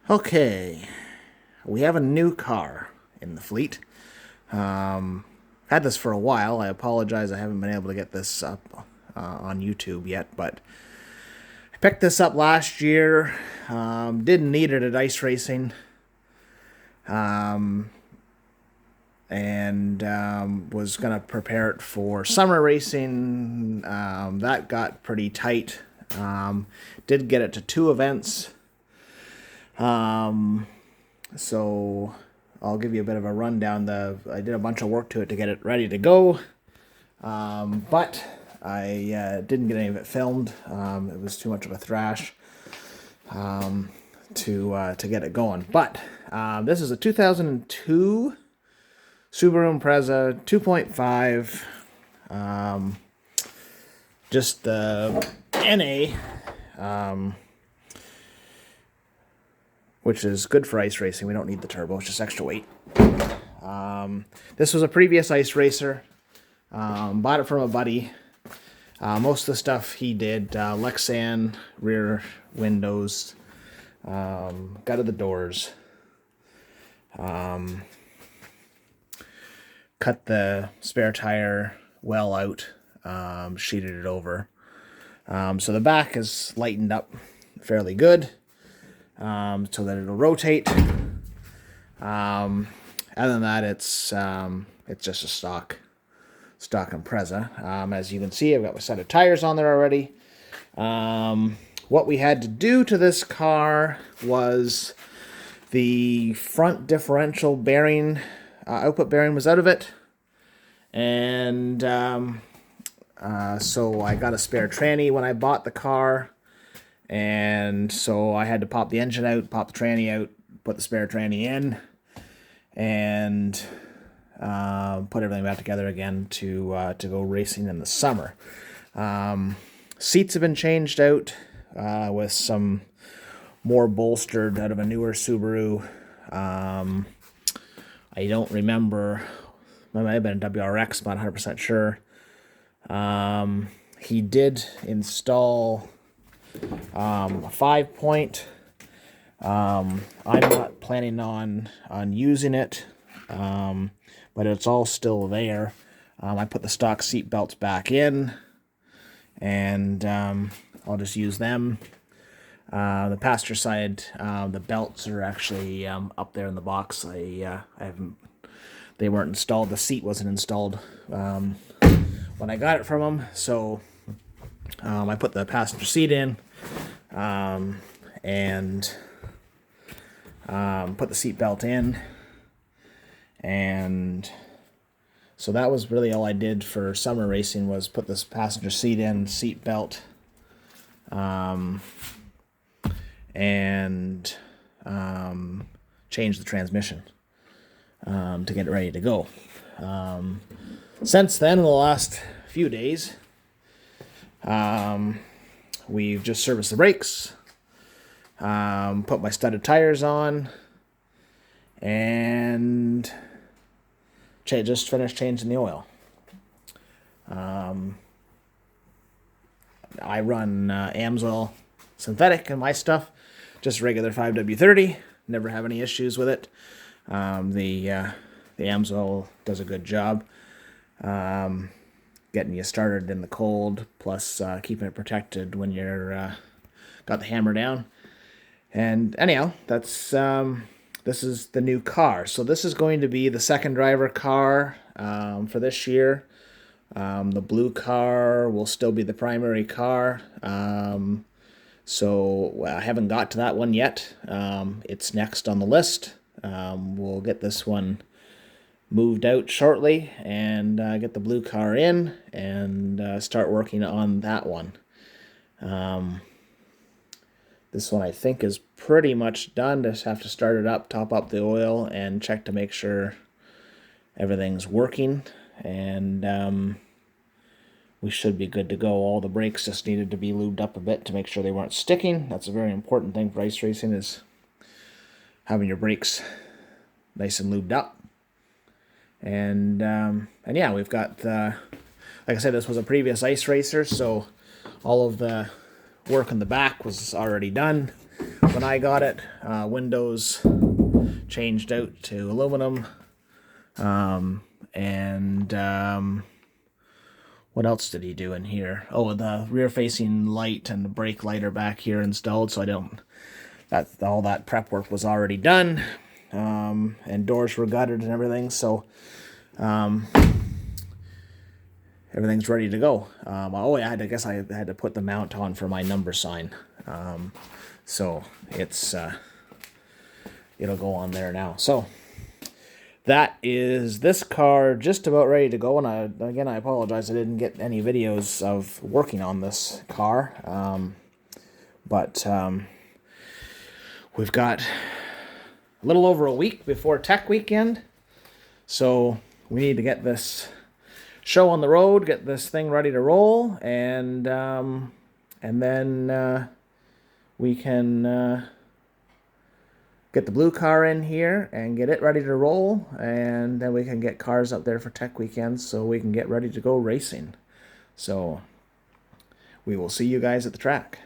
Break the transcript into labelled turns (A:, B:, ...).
A: Okay, we have a new car in the fleet. Had this for a while. I apologize, I haven't been able to get this up on YouTube yet, but I picked this up last year. Didn't need it at ice racing, and was gonna prepare it for summer racing. That got pretty tight. Did get it to two events. So I'll give you a bit of a rundown. I did a bunch of work to it to get it ready to go, but I didn't get any of it filmed. It was too much of a thrash to get it going. But this is a 2002 Subaru Impreza 2.5. Just the NA. Which is good for ice racing. We don't need the turbo, it's just extra weight. This was a previous ice racer. Bought it from a buddy. Most of the stuff he did, Lexan, rear windows, gutted the doors, cut the spare tire well out, sheeted it over. So the back is lightened up fairly good. So that it'll rotate. Other than that, it's just a stock Impreza. As you can see, I've got my set of tires on there already. What we had to do to this car was the front differential bearing, output bearing was out of it, and so I got a spare tranny when I bought the car. And so I had to pop the engine out, pop the tranny out, put the spare tranny in, and put everything back together again to go racing in the summer. Seats have been changed out with some more bolstered out of a newer Subaru. I don't remember. It might have been a WRX, not 100% sure. He did install a 5-point. I'm not planning on using it, but it's all still there. I put the stock seat belts back in, and I'll just use them. The passenger side, the belts are actually up there in the box. I haven't. They weren't installed. The seat wasn't installed when I got it from them, so. I put the passenger seat in, and put the seat belt in, and so that was really all I did for summer racing, was put this passenger seat in, seat belt, and change the transmission to get it ready to go. Since then, in the last few days, we've just serviced the brakes, put my studded tires on, and just finished changing the oil. I run AMSOIL synthetic in my stuff, just regular 5W30. Never have any issues with it. The AMSOIL does a good job. Getting you started in the cold, plus keeping it protected when you're got the hammer down. And anyhow, that's this is the new car. So this is going to be the second driver car for this year. The blue car will still be the primary car. So I haven't got to that one yet. It's next on the list. We'll get this one moved out shortly and get the blue car in and start working on that one. This one I think is pretty much done. Just have to start it up, top up the oil, and check to make sure everything's working, and we should be good to go. All the brakes just needed to be lubed up a bit to make sure they weren't sticking. That's a very important thing for ice racing, is having your brakes nice and lubed up. And yeah, we've got, like I said, this was a previous ice racer, so all of the work in the back was already done. when I got it. Windows changed out to aluminum. What else did he do in here? Oh, the rear-facing light and the brake light are back here installed, so I don't... all that prep work was already done. And doors were gutted and everything, so everything's ready to go. I guess I had to put the mount on for my number sign. So it's it'll go on there now. So that is this car just about ready to go. And again, I apologize I didn't get any videos of working on this car. But we've got a little over a week before Tech Weekend. So we need to get this show on the road, get this thing ready to roll, and then we can get the blue car in here and get it ready to roll, and then we can get cars up there for Tech Weekend so we can get ready to go racing. So we will see you guys at the track.